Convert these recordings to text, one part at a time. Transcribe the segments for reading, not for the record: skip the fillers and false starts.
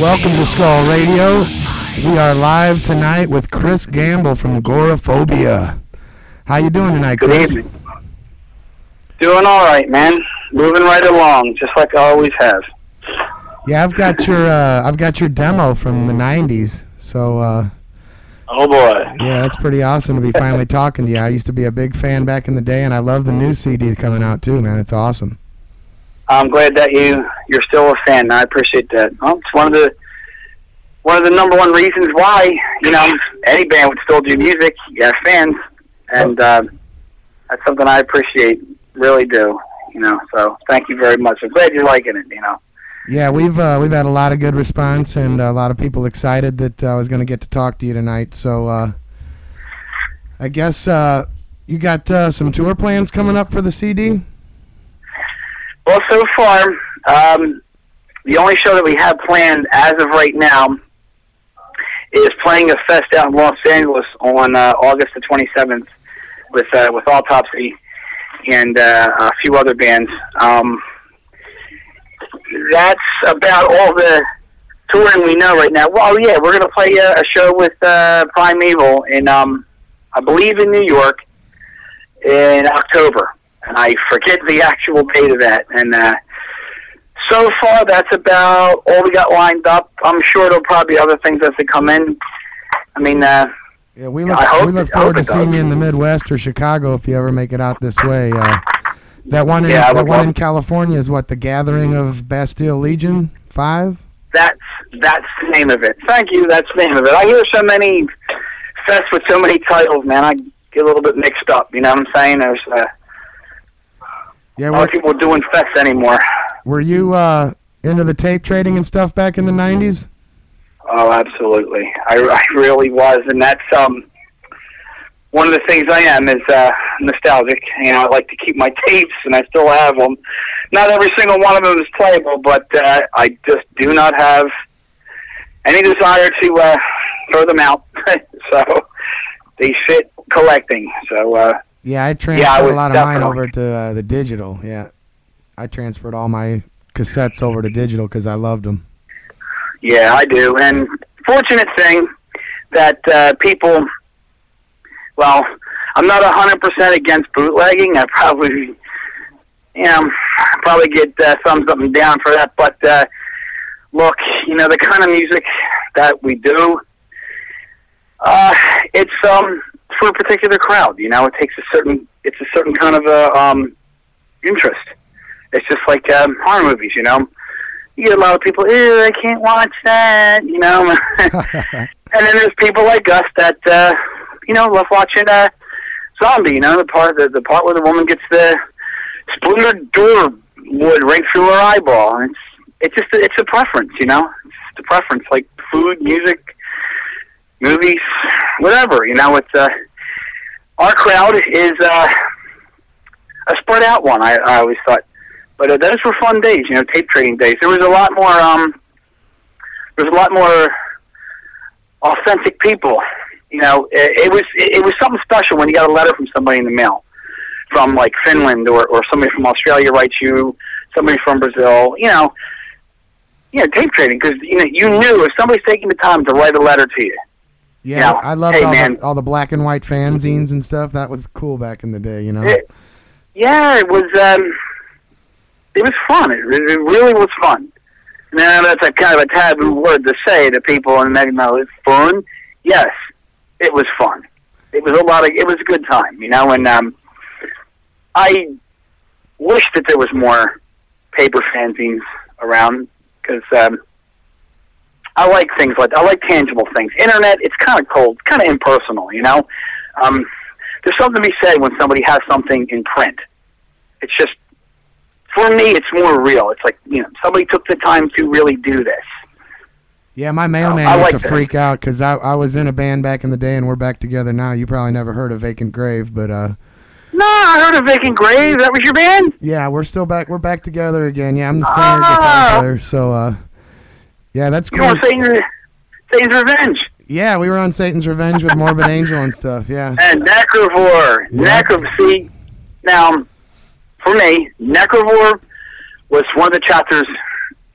Welcome to Skull Radio. We are live tonight with Chris Gamble from Goreaphobia. How you doing tonight, Chris? Good evening. Doing all right, man. Moving right along, just like I always have. Yeah, I've got your demo from the '90s. So. Oh boy. Yeah, that's pretty awesome to be finally talking to you. I used to be a big fan back in the day, and I love the new CD coming out too, man. It's awesome. I'm glad that you're still a fan. I appreciate that. Well, it's one of the number one reasons why any band would still do music. You have fans, and that's something I appreciate. Really do. So thank you very much. I'm glad you're liking it. Yeah, we've had a lot of good response and a lot of people excited that I was going to get to talk to you tonight. So I guess you got some tour plans coming up for the CD? Well, so far, the only show that we have planned as of right now is playing a fest out in Los Angeles on August the 27th with Autopsy and a few other bands. That's about all the touring we know right now. Well, yeah, we're going to play a show with Primeval in, I believe, in New York in October. And I forget the actual date of that. And so far, that's about all we got lined up. I'm sure there'll probably be other things as they come in. I mean, yeah, we look forward to seeing you in the Midwest or Chicago if you ever make it out this way. That one in California is what, the Gathering of Bastille Legion 5? That's the name of it. Thank you. That's the name of it. I hear so many fests with so many titles, man. I get a little bit mixed up. You know what I'm saying? There's a lot of people doing fests anymore. Were you into the tape trading and stuff back in the 90s? Oh, absolutely. I really was, and that's one of the things I am is nostalgic. I like to keep my tapes, and I still have them. Not every single one of them is playable, but I just do not have any desire to throw them out. So they fit collecting. So yeah, I transferred a lot of mine over to the digital. Yeah, I transferred all my cassettes over to digital because I loved them. Yeah, I do. And fortunate thing that people, well, I'm not 100% against bootlegging. I probably get thumbs up and down for that. But look, the kind of music that we do, it's for a particular crowd. It takes it's a certain kind of interest. It's just like horror movies. You get a lot of people, ew, I can't watch that. And then there's people like us that love watching Zombie. The part where the woman gets the splintered door wood right through her eyeball. It's a preference. It's a preference, like food, music, movies, whatever. It's our crowd is a spread out one. I always thought, but those were fun days. Tape trading days. There was a lot more. There was a lot more authentic people. It was something special when you got a letter from somebody in the mail, from like Finland or somebody from Australia writes you, somebody from Brazil. Tape trading, because you knew if somebody's taking the time to write a letter to you. Yeah, I loved all the black and white fanzines and stuff. That was cool back in the day. Yeah, it was. It was fun. It really was fun. Now that's a kind of a taboo word to say to people, and maybe it's fun. Yes, it was fun. It was it was a good time, and I wish that there was more paper fanzines around, because I like things I like tangible things. Internet, it's kind of cold, kind of impersonal, There's something to be said when somebody has something in print. It's just, for me, it's more real. It's like, somebody took the time to really do this. Yeah, my mailman used to freak out because I was in a band back in the day, and we're back together now. You probably never heard of Vacant Grave, but no, I heard of Vacant Grave. That was your band? Yeah, we're still back. We're back together again. Yeah, I'm the singer, guitar player. So, yeah, that's cool. You were on Satan's Revenge. Yeah, we were on Satan's Revenge with Morbid Angel and stuff. Yeah. And Necrovore. Yeah. See, now, for me, Necrovore was one of the chapters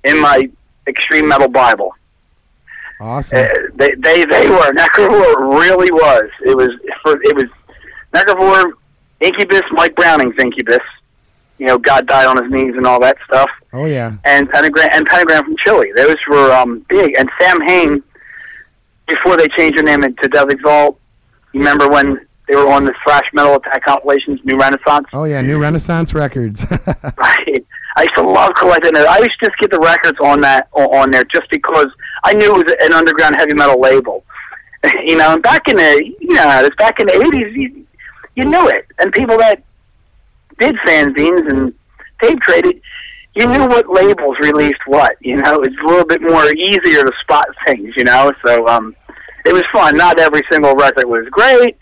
in my extreme metal Bible. Awesome. They were. Necrovore really was. It was Necrovore, Incubus, Mike Browning's Incubus. You know, God Died on His Knees and all that stuff. Oh yeah. And Pentagram from Chile. Those were big. And Sam Hain, before they changed their name to Death Exalt, you remember when they were on the thrash metal attack compilations, New Renaissance? Oh yeah, New Renaissance Records. Right. I used to love collecting it. I used to just get the records on there just because I knew it was an underground heavy metal label. You know, and back in the 80s, you knew it. And people that did fanzines and tape traded, you knew what labels released what. You know, it's a little bit more easier to spot things, you know. So it was fun. Not every single record was great,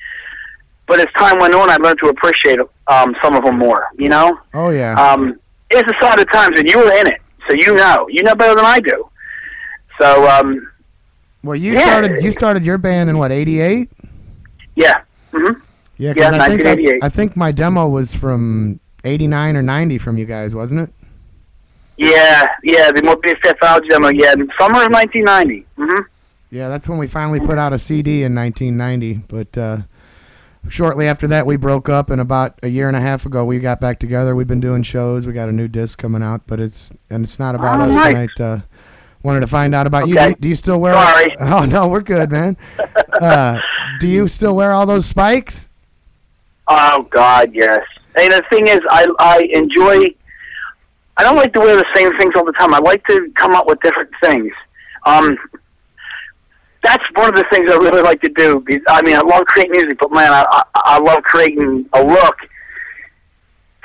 but as time went on, I learned to appreciate some of them more, you know. Oh yeah. It's a sign of times, and you were in it, so you know better than I do. So, well, you started your band in what, 88? Yeah. Mm-hmm. Yeah, yeah, 1988. I think my demo was from 89 or 90 from you guys, wasn't it? Yeah, the Morbius Pathology demo. Yeah, summer of 1990. Mm-hmm. Yeah, that's when we finally put out a CD in 1990. But shortly after that, we broke up, and about a year and a half ago, we got back together. We've been doing shows. We got a new disc coming out, but it's not about us nice. tonight. Wanted to find out about okay. you. Do you still wear? Sorry. Oh no, we're good, man. Do you still wear all those spikes? Oh God, yes. And the thing is, I enjoy. I don't like to wear the same things all the time. I like to come up with different things. That's one of the things I really like to do. I mean, I love creating music, but man, I love creating a look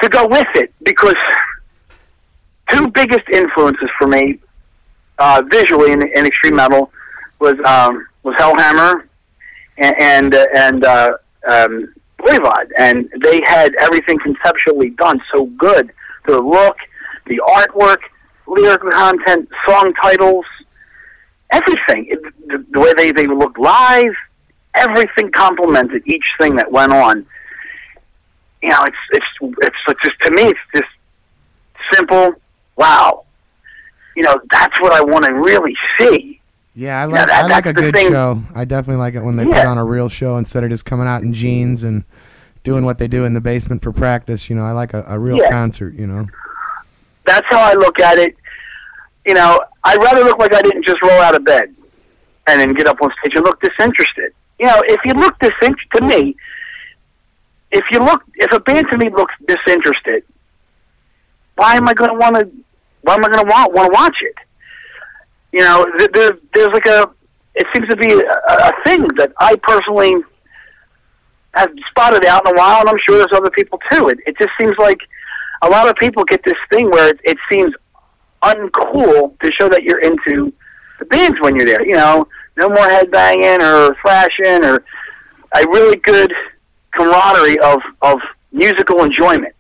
to go with it, because two biggest influences for me, visually in extreme metal, was Hellhammer and Voivod, and they had everything conceptually done so good. The look, the artwork, lyrical content, song titles, everything. The way they looked live, everything complemented each thing that went on. You know, it's just, to me, it's just simple. Wow. You know, that's what I want to really see. Yeah, I like a good show. I definitely like it when they put on a real show instead of just coming out in jeans and doing what they do in the basement for practice. You know, I like a real concert, you know. That's how I look at it. You know, I'd rather look like I didn't just roll out of bed and then get up on stage and look disinterested. You know, if you look disinterested, to me, if a band to me looks disinterested, why am I going to want to watch it? You know, there's like it seems to be a thing that I personally have spotted out in a while, and I'm sure there's other people too. It just seems like a lot of people get this thing where it seems uncool to show that you're into the bands when you're there. You know, no more headbanging or thrashing, or a really good camaraderie of musical enjoyment.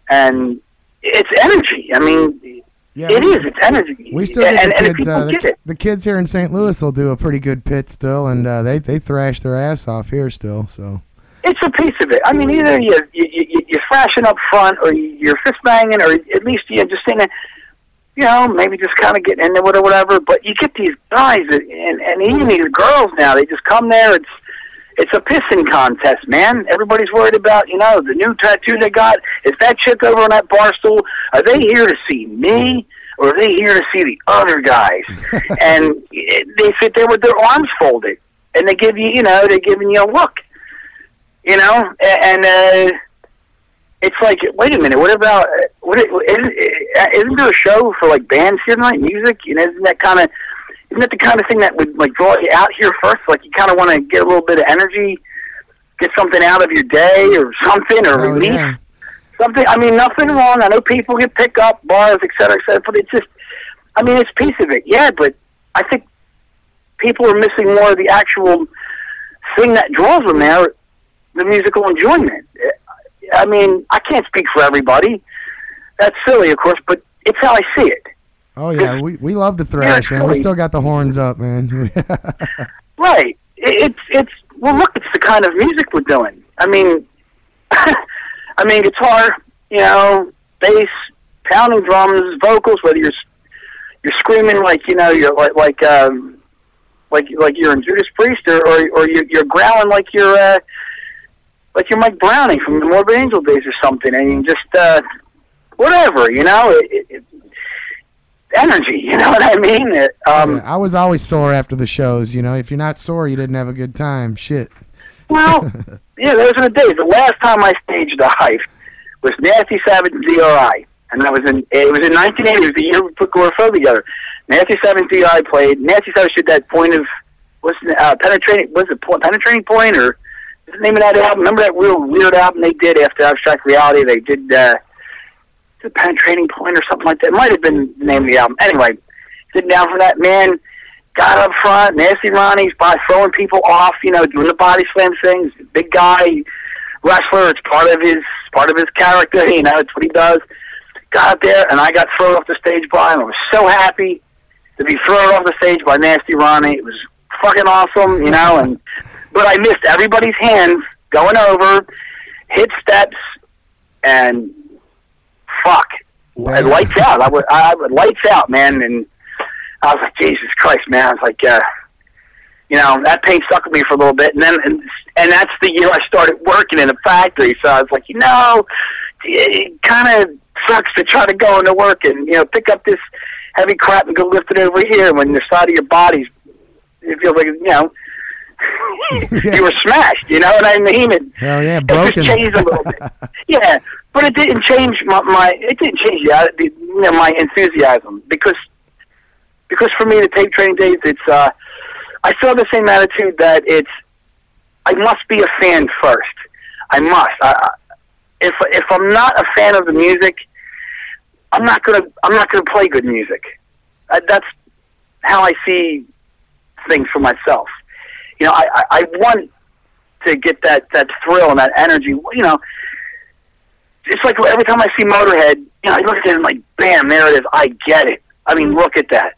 And it's energy. I mean, it's energy. We still get the kids here in St. Louis will do a pretty good pit still, and they thrash their ass off here still. So it's a piece of it. I mean, either you're thrashing up front, or you're fist banging, or at least you're just saying, you know, maybe just kind of getting into it or whatever. But you get these guys, and even these girls now, they just come there. It's a pissing contest, man. Everybody's worried about, you know, the new tattoo they got. Is that chick over on that bar stool? Are they here to see me, or are they here to see the other guys? And they sit there with their arms folded, and they give you, you know, they're giving you a look, you know. And it's like, wait a minute, what about? Isn't there a show for like bands here tonight, music? You know, isn't that the kind of thing that would like draw you out here first? Like you kind of want to get a little bit of energy, get something out of your day or something, or release something. I mean, nothing wrong. I know people get pick up bars, et cetera, but it's just, I mean, it's a piece of it. Yeah, but I think people are missing more of the actual thing that draws them there, the musical enjoyment. I mean, I can't speak for everybody. That's silly, of course, but it's how I see it. Oh yeah, we love to thrash, man. We still got the horns up, man. Right. It's well, look, it's the kind of music we're doing. I mean, guitar, you know, bass, pounding drums, vocals. Whether you're screaming like, you know, you're like like you're in Judas Priest, or you're growling like you're Mike Browning from the Morbid Angel days or something, and you just whatever, you know, energy, you know what I mean? I was always sore after the shows, you know. If you're not sore, you didn't have a good time. Shit. Well, yeah, those are the days. The last time I stage dived was Nasty Savage DRI, and it was in 1980. It was the year we put Goreaphobia together. Nasty Savage DRI played. Nasty Savage did that point of penetrating point, or what's the name of that album? Remember that real weird album they did after Abstract Reality? They did the Penetrating Point or something like that. It might have been the name of the album. Anyway, sitting down for that, man, got up front, Nasty Ronnie's by throwing people off, you know, doing the body slam things. Big guy, wrestler. It's part of his character. You know, it's what he does. Got up there, and I got thrown off the stage by him. I was so happy to be thrown off the stage by Nasty Ronnie. It was fucking awesome, you know. But I missed everybody's hands going over, hit steps, and fuck, lights out. I would lights out, man, and I was like, Jesus Christ, man. I was like, you know, that pain stuck with me for a little bit, and that's the year I started working in a factory. So I was like, you know, it kind of sucks to try to go into work and, you know, pick up this heavy crap and go lift it over here when the side of your body's, it feels like, you know, you were smashed. You know what I mean? Hell yeah, broken. It just changed a little bit. Yeah, but it didn't change my enthusiasm because for me the tape trading days, it's I still have the same attitude that I must be a fan first. I must. If I'm not a fan of the music, I'm not gonna play good music. That's how I see things for myself. You know, I want to get that thrill and that energy. You know, it's like every time I see Motorhead, you know, I look at it and I'm like, bam, there it is. I get it. I mean, look at that.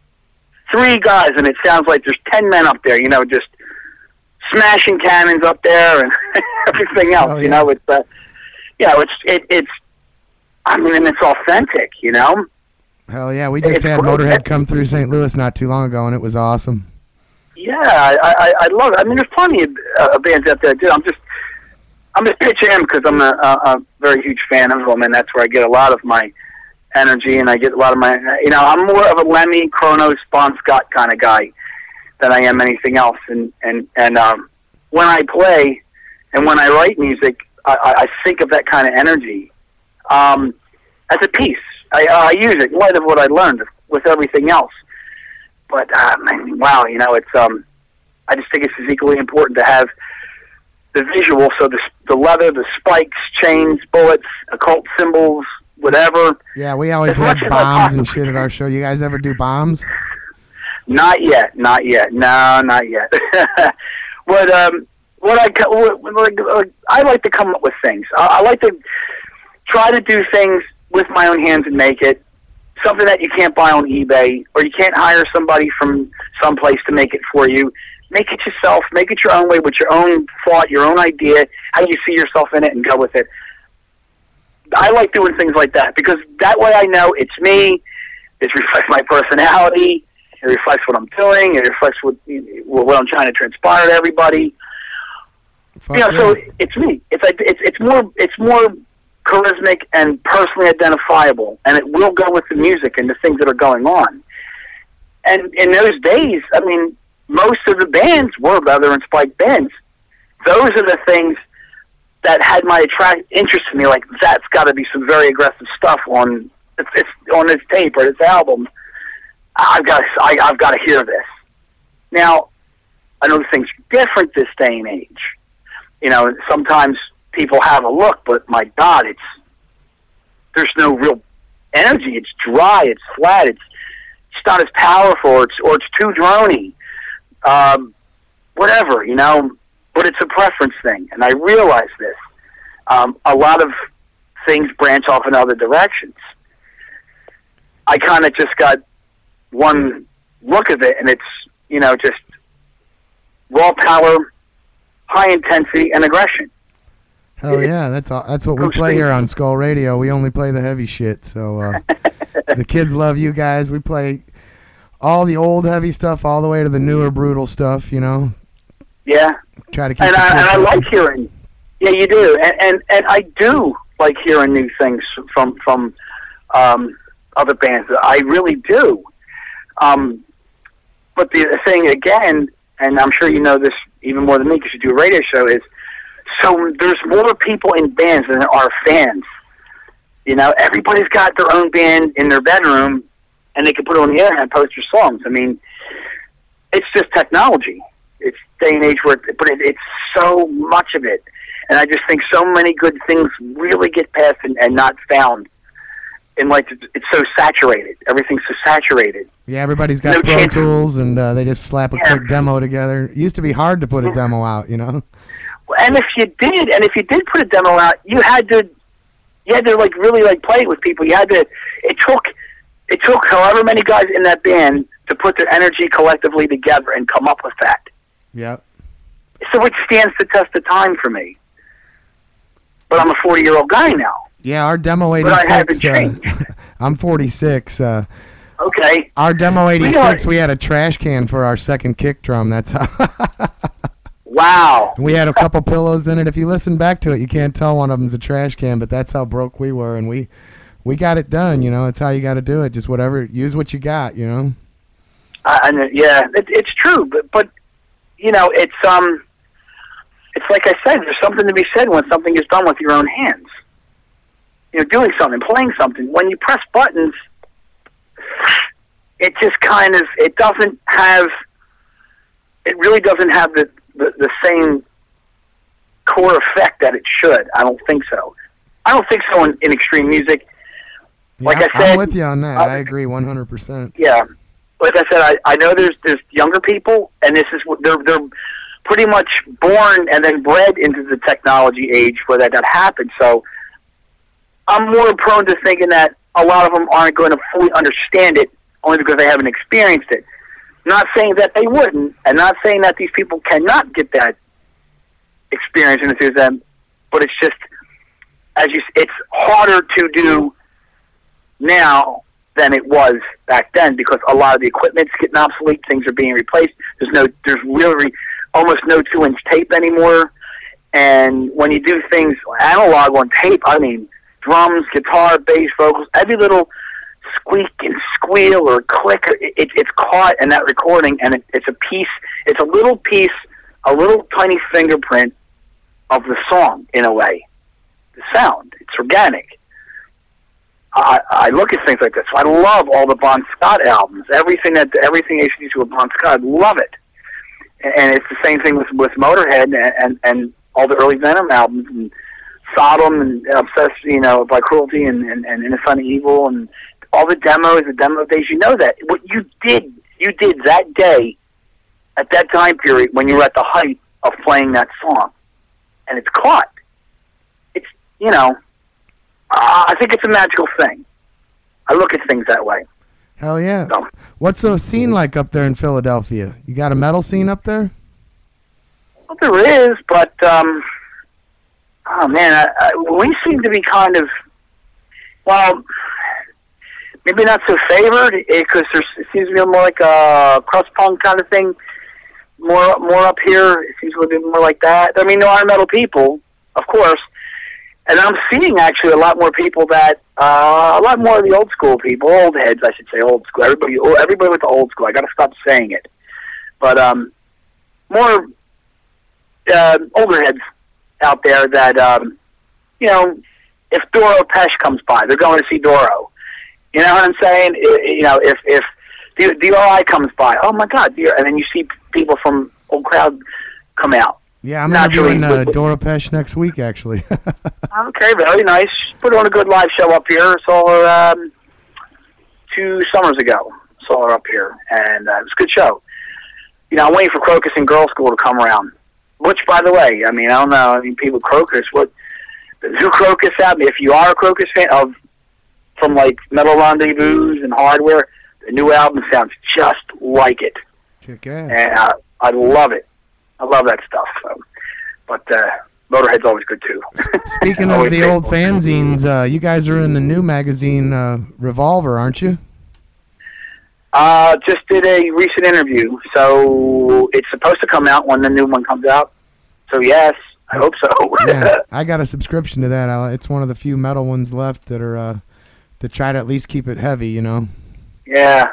3 guys, and it sounds like there's 10 men up there, you know, just smashing cannons up there and everything else. Oh, yeah. You know, it's I mean, and it's authentic, you know. Hell yeah, we just had Motorhead come through St. Louis not too long ago, and it was awesome. Yeah, I love it. I mean, there's plenty of bands out there too. I'm just pitching them because I'm a very huge fan of them, and that's where I get a lot of my energy, and I get a lot of my, you know, I'm more of a Lemmy, Kronos, Bon Scott kind of guy than I am anything else. And when I play and when I write music, I think of that kind of energy as a piece. I use it in light of what I learned with everything else. But man, wow, you know, it's I just think it's as equally important to have the visual. So the leather, the spikes, chains, bullets, occult symbols, whatever. Yeah, we always had bombs and shit at our show. You guys ever do bombs? Not yet. No, not yet. I like to come up with things. I like to try to do things with my own hands and make it something that you can't buy on eBay, or you can't hire somebody from someplace to make it for you. Make it yourself. Make it your own way with your own thought, your own idea, how you see yourself in it, and go with it. I like doing things like that because that way I know it's me. It reflects my personality. It reflects what I'm doing. It reflects what I'm trying to transpire to everybody. You know, so it's me. It's more charismatic and personally identifiable, and it will go with the music and the things that are going on. And in those days, I mean, most of the bands were leather and spike bands. Those are the things that had my interest in me. Like, that's got to be some very aggressive stuff on this tape or this album. I've got to hear this. Now, I know things are different this day and age. You know, sometimes people have a look, but my God, there's no real energy. It's dry. It's flat. It's not as powerful, or it's too drony. Whatever, you know. But it's a preference thing, and I realize this. A lot of things branch off in other directions. I kind of just got one look of it, and it's, you know, just raw power, high intensity, and aggression. Hell yeah, that's what we play here on Skull Radio. We only play the heavy shit, so the kids love you guys. We play all the old heavy stuff all the way to the newer brutal stuff, you know. Yeah. Try to keep and I like hearing. Yeah, you do, and I do like hearing new things from other bands. I really do. But the thing again, and I'm sure you know this even more than me because you do a radio show, is so there's more people in bands than there are fans. You know, everybody's got their own band in their bedroom, and they can put it on the internet and post their songs. I mean, it's just technology. It's day and age where, but it's so much of it. And I just think so many good things really get passed and not found. And like it's so saturated. Everything's so saturated. Yeah, everybody's got Pro Tools, and they just slap a quick demo together. It used to be hard to put a demo out, you know. And if you did put a demo out, you had to like really like play it with people. You had to. It took however many guys in that band to put their energy collectively together and come up with that. Yeah. So it stands the test of time for me. But I'm a 40-year-old guy now. Yeah, our demo 86. I'm 46. Okay. Our demo 86, we had a trash can for our second kick drum. That's how. Wow. We had a couple pillows in it. If you listen back to it, you can't tell one of them's a trash can, but that's how broke we were, and we got it done. You know, that's how you got to do it. Just whatever, use what you got. You know. It's true, but you know, it's like I said, there's something to be said when something is done with your own hands. You know, doing something, playing something. When you press buttons, it just kind of, it really doesn't have the same core effect that it should. I don't think so. I don't think so in extreme music. Yeah, like I said, I'm with you on that. I agree 100%. Yeah. Like I said, I know there's younger people, and this is what they're pretty much born and then bred into the technology age where that happened. So I'm more prone to thinking that a lot of them aren't going to fully understand it only because they haven't experienced it. Not saying that they wouldn't, and not saying that these people cannot get that experience into them, but it's just, it's harder to do now than it was back then because a lot of the equipment's getting obsolete, things are being replaced. There's really almost no 2-inch tape anymore, and when you do things analog on tape, I mean, drums, guitar, bass, vocals, every little squeak and squeal or click, it's caught in that recording, and it's a piece, it's a little piece, a little tiny fingerprint of the song in a way. The sound, it's organic. I look at things like this. So I love all the Bon Scott albums. Everything ACDC with Bon Scott, I love it. And it's the same thing with Motorhead and all the early Venom albums and Sodom and Obsessed, you know, by Cruelty and Innocent Evil and all the demo days. You know that what you did that day at that time period when you were at the height of playing that song, and it's caught. It's, you know, I think it's a magical thing. I look at things that way. Hell yeah. So, what's the scene like up there in Philadelphia? You got a metal scene up there? well, there is, but oh man, we seem to be kind of, well, maybe not so favored because there seems to be more like a crust punk kind of thing. More up here, it seems a little bit more like that. I mean, there are metal people, of course, and I'm seeing actually a lot more people that a lot more of the old school people, old heads, I should say, old school. Everybody with the old school. I got to stop saying it, but more older heads out there that you know, if Doro Pesh comes by, they're going to see Doro. You know what I'm saying? You know, if DRI comes by, oh my God, and then you see people from old crowd come out. Yeah, I'm interviewing Doro Pesh next week, actually. Okay, very nice. Put on a good live show up here. Saw her 2 summers ago. Saw her up here, and it was a good show. You know, I'm waiting for Crocus and Girl School to come around. Which, by the way, I mean, I don't know. I mean, people, Crocus, what the new Crocus album, if you are a Crocus fan from like Metal Rendezvous and Hardware, the new album sounds just like it. Kick ass. And I love it. I love that stuff. So. But Motorhead's always good, too. Speaking of the old fanzines, you guys are in the new magazine, Revolver, aren't you? Just did a recent interview, so it's supposed to come out when the new one comes out. So yes, I hope so. Yeah, I got a subscription to that. It's one of the few metal ones left that are that try to at least keep it heavy, you know. Yeah,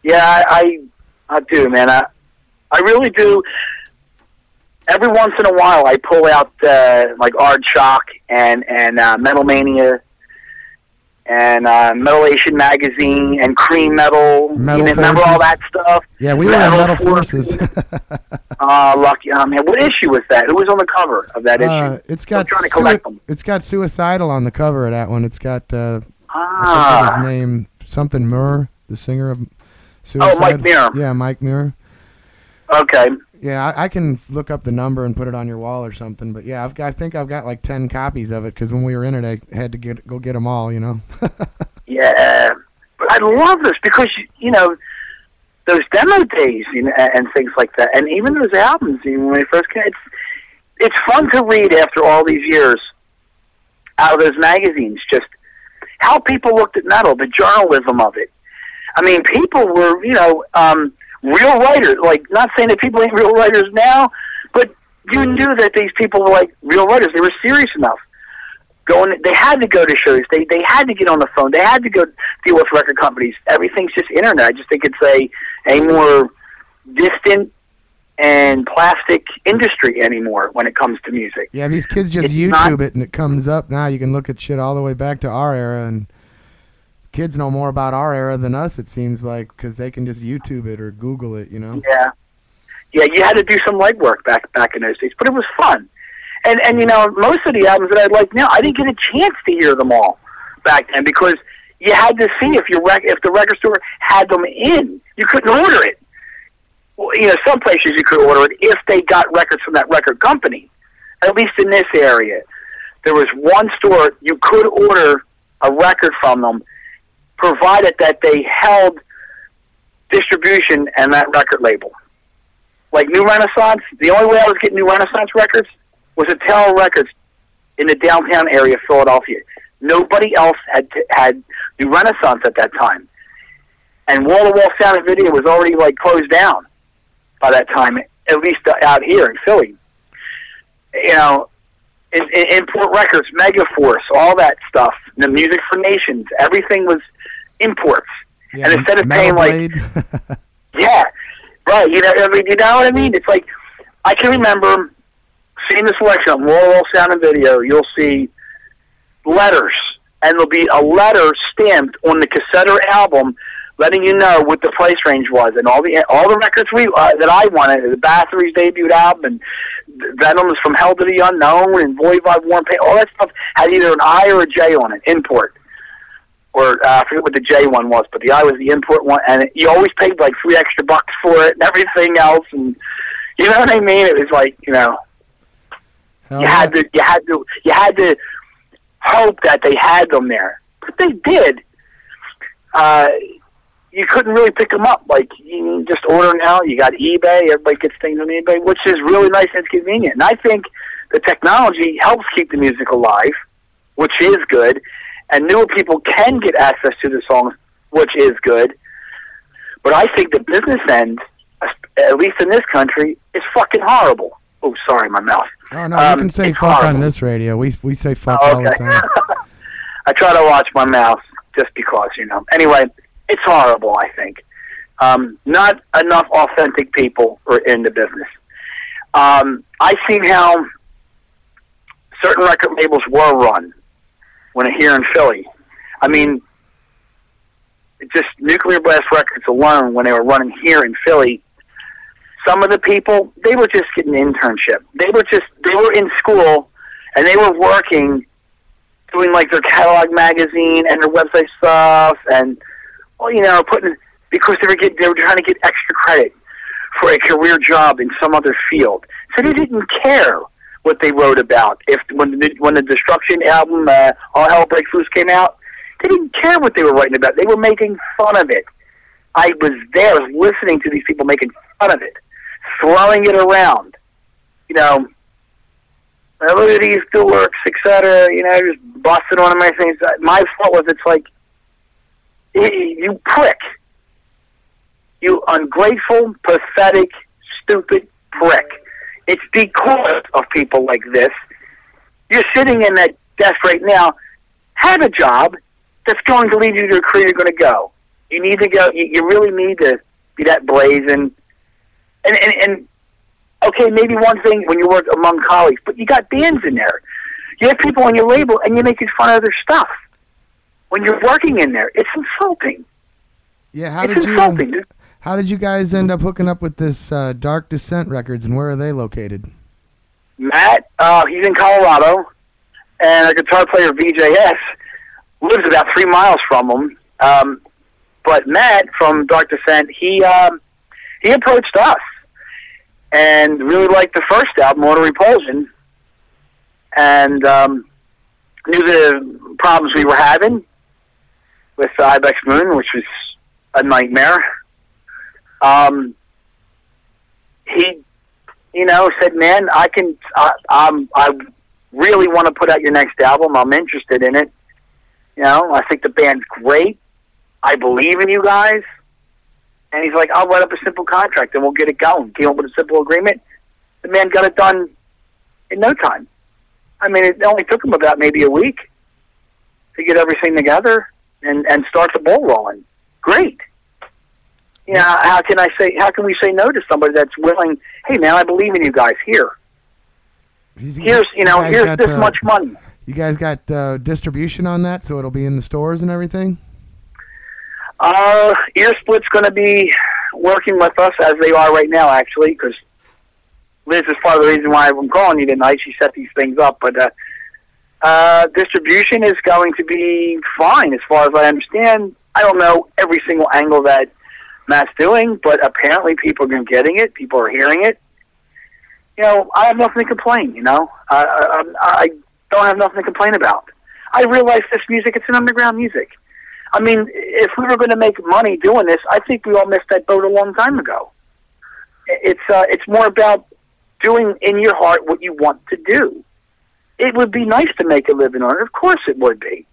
I do, man. I really do. Every once in a while, I pull out like Ard Shock and Metal Mania and Metalation Magazine and Cream Metal. Remember all that stuff? Yeah, we were in Metal Forces. Lucky. Man, what issue was that? Who was on the cover of that issue? It's got I'm trying to collect them. It's got Suicidal on the cover of that one. It's got I forget his name, something Muir, the singer of Suicide. Oh, Mike Muir. Yeah, Mike Muir. Okay. Yeah, I can look up the number and put it on your wall or something. But yeah, I think I've got like 10 copies of it because when we were in it, I had to go get them all. You know. Yeah, but I love this because you know those demo days and things like that, and even those albums. When they first came, it's fun to read after all these years out of those magazines. Just how people looked at metal, the journalism of it. I mean, people were real writers, like, not saying that people ain't real writers now, but you knew that these people were like real writers. They were serious enough. They had to go to shows. They had to get on the phone. They had to go deal with record companies. Everything's just internet. I just think it's a more distant and plastic industry anymore when it comes to music. Yeah, these kids just YouTube it and it comes up now. You can look at shit all the way back to our era, and kids know more about our era than us, it seems like, because they can just YouTube it or Google it, you know? Yeah. Yeah, you had to do some legwork back in those days, but it was fun. And you know, most of the albums that I like now, I didn't get a chance to hear them all back then because you had to see if the record store had them in. You couldn't order it. Well, you know, some places you could order it if they got records from that record company. At least in this area. There was one store you could order a record from them, provided that they held distribution and that record label. Like New Renaissance, the only way I was getting New Renaissance records was at Tower Records in the downtown area of Philadelphia. Nobody else had New Renaissance at that time. And wall-to-wall sound and video was already like closed down by that time, at least out here in Philly. You know, in Import Records, Megaforce, all that stuff, the Music for Nations, everything was imports. Yeah, and instead of paying Blade. yeah, right. You know what I mean? It's like I can remember seeing the selection on wall sound and video. You'll see letters, and there'll be a letter stamped on the cassette or album, letting you know what the price range was, and all the records that I wanted. The Bathory's debut album, and Venom's From Hell to the Unknown, and Voivod, Warm Pain, all that stuff had either an I or a J on it, import. Or I forget what the J one was, but the I was the import one, and you always paid like $3 extra for it and everything else, and you know what I mean? It was like, you know, you had to hope that they had them there, but they did. You couldn't really pick them up. Like, you just order now. You got eBay. Everybody gets things on eBay, which is really nice and convenient. And I think the technology helps keep the music alive, which is good. And newer people can get access to the songs, which is good. But I think the business end, at least in this country, is fucking horrible. Oh, sorry, my mouth. Oh, no, you can say fuck horrible on this radio. We say fuck all the time. I try to watch my mouth just because, you know. Anyway, it's horrible, I think. Not enough authentic people are in the business. I've seen how certain record labels were run when here in Philly. I mean, just Nuclear Blast Records alone, when they were running here in Philly, some of the people, they were just getting an internship. They were in school, and they were working, doing like their catalog magazine and their website stuff, and, well, you know, because they were trying to get extra credit for a career job in some other field. So they didn't care what they wrote about. When the Destruction album, All Hell Breaks Loose, came out, they didn't care what they were writing about. They were making fun of it. I was there, I was listening to these people making fun of it, throwing it around. You know, look at these dorks, etc. You know, just busting on them. My fault was, it's like, you prick. ungrateful, pathetic, stupid prick. It's because of people like this. You're sitting in that desk right now. Have a job that's going to lead you to a career you're going to go. You need to go. You really need to be that brazen. And okay, maybe one thing when you work among colleagues, but you got bands in there. You have people on your label, and you're making fun of their stuff. When you're working in there, it's insulting. Yeah, how did you guys end up hooking up with this Dark Descent Records, and where are they located? Matt, he's in Colorado, and a guitar player, VJS, lives about 3 miles from him. But Matt from Dark Descent, he approached us and really liked the first album, Order Repulsion, and knew the problems we were having with Ibex Moon, which was a nightmare. He, said, "Man, I really want to put out your next album. I'm interested in it. I think the band's great. I believe in you guys." And he's like, "I'll write up a simple contract and we'll get it going." Came up with a simple agreement. The man got it done in no time. I mean, it only took him about maybe a week to get everything together and start the ball rolling. Great. How can we say no to somebody that's willing? Hey, man, I believe in you guys. Here's this much money. You guys got distribution on that, so it'll be in the stores and everything? Earsplit's going to be working with us as they are right now, actually, because Liz is part of the reason why I'm calling you tonight. She set these things up, but distribution is going to be fine as far as I understand. I don't know every single angle that Matt's doing, but apparently people are getting it. People are hearing it. I have nothing to complain, I don't have nothing to complain about. I realize this music, it's an underground music. I mean, if we were going to make money doing this, I think we all missed that boat a long time ago. It's more about doing in your heart what you want to do. It would be nice to make a living on it. Of course it would be.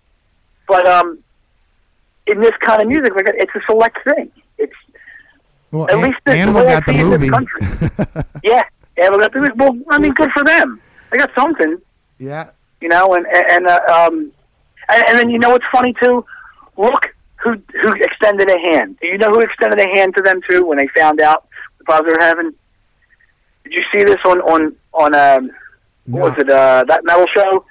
But in this kind of music, it's a select thing. It's at least the Animal way got the movie. In this country. Yeah, Animal got the movie. Well, I mean, good for them. They got something. Yeah. And then what's funny too? Look who extended a hand. Do you know who extended a hand to them too when they found out the problems they were having? Did you see this on what was it, that metal show?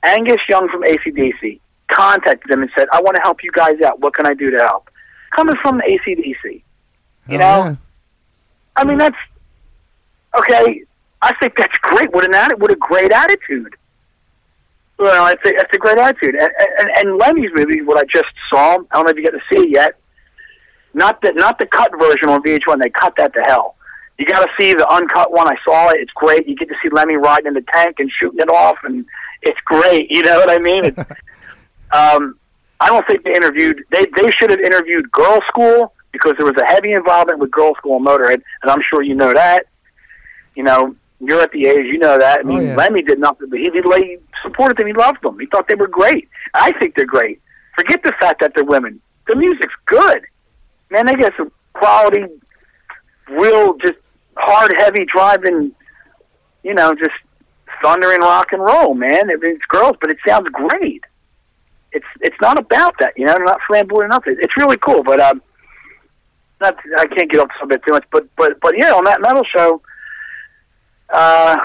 Angus Young from AC/DC contacted them and said, "I want to help you guys out. What can I do to help?" Coming from AC/DC, Yeah. I mean, that's okay. I think that's great. What a great attitude. Well, it's a great attitude. And Lemmy's movie, what I just saw, I don't know if you get to see it yet. Not the cut version on VH1. They cut that to hell. You got to see the uncut one. I saw it. It's great. You get to see Lemmy riding in the tank and shooting it off, and it's great. You know what I mean? I don't think they interviewed. They should have interviewed Girl School, because there was a heavy involvement with Girl School and Motorhead, and I'm sure you know that. You're at the age, you know that. I mean, Lemmy did nothing, but he supported them. He loved them. He thought they were great. I think they're great. Forget the fact that they're women. The music's good. Man, they get some quality, real, just hard, heavy driving, just thundering rock and roll, man. It's girls, but it sounds great. It's not about that, they're not flamboyant enough. It's really cool, but I can't get off the subject too much. But yeah, on that metal show, the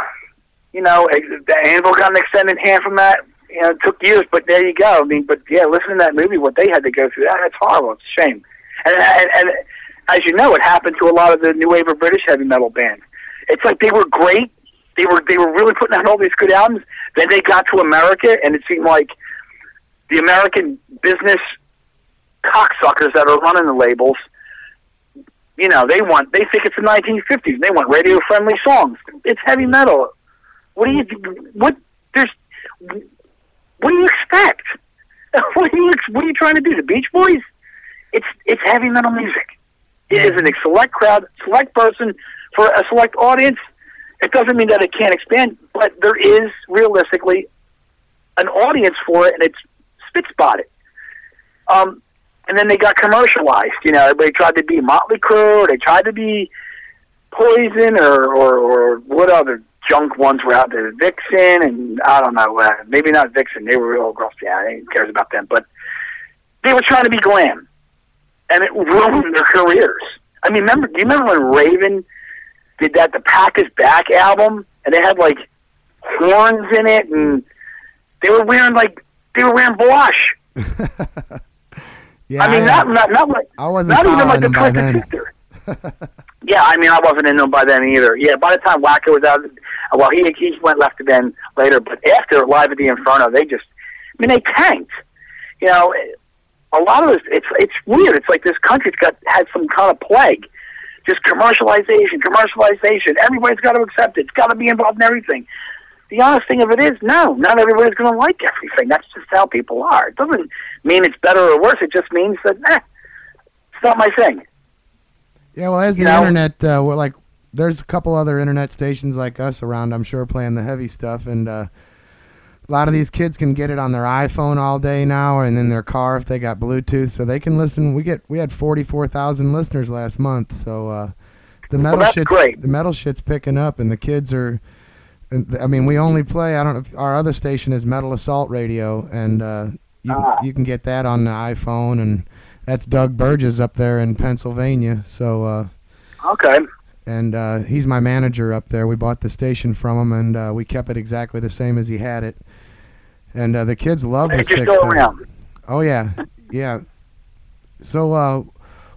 Anvil got an extended hand from that. It took years, but there you go. I mean, but yeah, listen to that movie, what they had to go through, that's horrible. It's a shame. And as you know, it happened to a lot of the new wave of British heavy metal bands. It's like they were great. They were really putting out all these good albums. Then they got to America, and it seemed like the American business cocksuckers that are running the labels, they think it's the 1950s. They want radio-friendly songs. It's heavy metal. What do you expect? What are you trying to do? The Beach Boys? It's heavy metal music. It is a select crowd, select person for a select audience. It doesn't mean that it can't expand, but there is realistically an audience for it, and it's spit spotted. And then they got commercialized. You know, everybody tried to be Motley Crue, or they tried to be Poison, or what other junk ones were out there, Vixen, and I don't know, maybe not Vixen, they were real gross, yeah, who cares about them, but they were trying to be glam, and it ruined their careers. I mean, do you remember when Raven did that, the Pack is Back album, and they had, like, horns in it, and they were wearing blush. Yeah, I mean, not like, I wasn't not even like the by Twisted then. Sister. Yeah, I mean, I wasn't in them by then either. Yeah, by the time Wacko was out, well, he went left the band later, but after Live at the Inferno, they they tanked. You know, a lot of this, it's weird. It's like this country's had some kind of plague. Just commercialization. Everybody's got to accept it. It's got to be involved in everything. The honest thing of it is, no, not everybody's going to like everything. That's just how people are. It doesn't mean it's better or worse. It just means that, it's not my thing. Yeah, well, as the internet, there's a couple other internet stations like us around, I'm sure, playing the heavy stuff, and a lot of these kids can get it on their iPhone all day now, and in their car if they got Bluetooth, so they can listen. We had 44,000 listeners last month, so the metal shit's picking up, and the kids are. I mean, we only play. I don't know if our other station is Metal Assault Radio, and you can get that on the iPhone, and that's Doug Burgess up there in Pennsylvania. So okay. And he's my manager up there. We bought the station from him, and we kept it exactly the same as he had it. And the kids love the sick stuff. Oh yeah, yeah. So,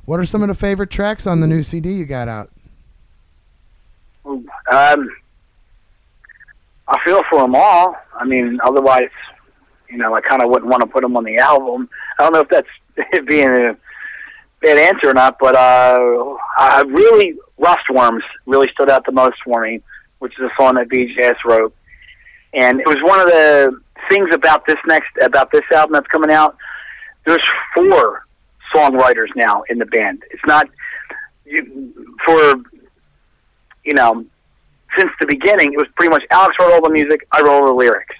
what are some of the favorite tracks on the new CD you got out? I feel for them all. I mean, otherwise, I kind of wouldn't want to put them on the album. I don't know if that's being a bad answer or not, but I really, Rustworms really stood out the most for me, which is a song that BJS wrote. And it was one of the things about this album that's coming out. There's 4 songwriters now in the band. It's not since the beginning, it was pretty much Alex wrote all the music, I wrote all the lyrics.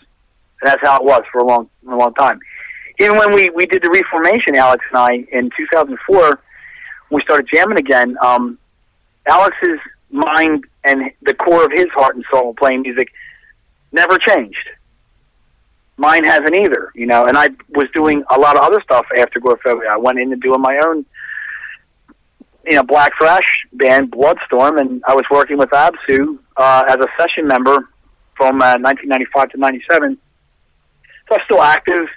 And that's how it was for a long time. Even when we did the Reformation, Alex and I, in 2004, when we started jamming again, Alex's mind and the core of his heart and soul playing music never changed. Mine hasn't either, and I was doing a lot of other stuff after Goreaphobia. I went into doing my own Black Thrash band, Bloodstorm, and I was working with Absu as a session member from 1995 to 97. So I'm still active,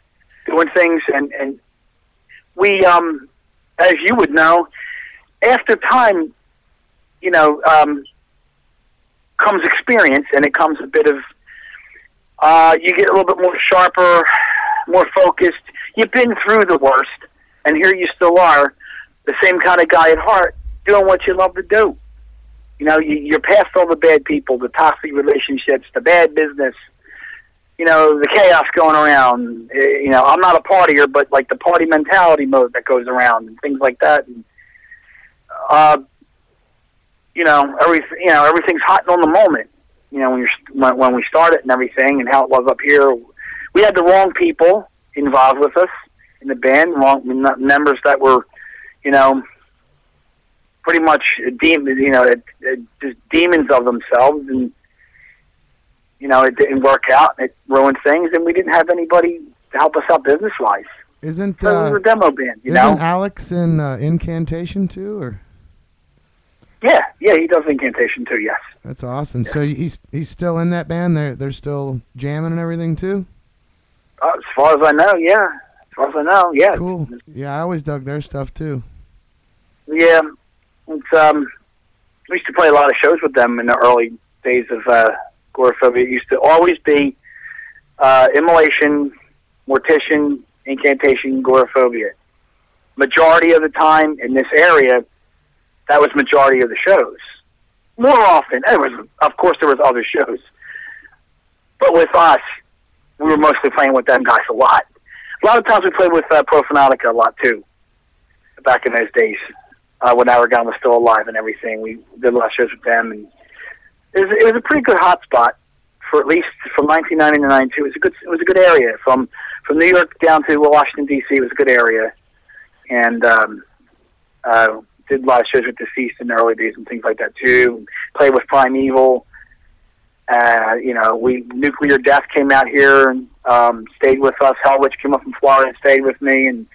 doing things, and we, as you would know, after time, comes experience, and it comes a bit of, you get a little bit more sharper, more focused. You've been through the worst, and here you still are, the same kind of guy at heart, doing what you love to do. You're past all the bad people, the toxic relationships, the bad business, the chaos going around. I'm not a partier, but like the party mentality mode that goes around and things like that. And, everything's hot and on the moment. When we started and everything, and how it was up here, we had the wrong people involved with us in the band, wrong members that were, pretty much just demons of themselves, and it didn't work out. It ruined things, and we didn't have anybody to help us out business wise. So it was a demo band, Isn't Alex in Incantation too, or? Yeah, he does Incantation too. Yes. That's awesome. Yeah. So he's still in that band. They're still jamming and everything too. As far as I know, yeah. Yeah. Cool. Yeah, I always dug their stuff too. Yeah, it's we used to play a lot of shows with them in the early days of Goreaphobia. It used to always be Immolation, Mortician, Incantation, Goreaphobia. Majority of the time in this area, that was majority of the shows. More often, of course, there was other shows, but with us, we were mostly playing with them guys a lot. A lot of times we played with Profanatica a lot too. Back in those days, when Aragon was still alive and everything, we did a lot of shows with them, and it was a pretty good hot spot for at least from 1990 to 92. It was a good area from New York down to Washington D.C. It was a good area, and did a lot of shows with Deceased in the early days and things like that too. Played with Primeval. Nuclear Death came out here and stayed with us. Hellwitch came up from Florida and stayed with me, and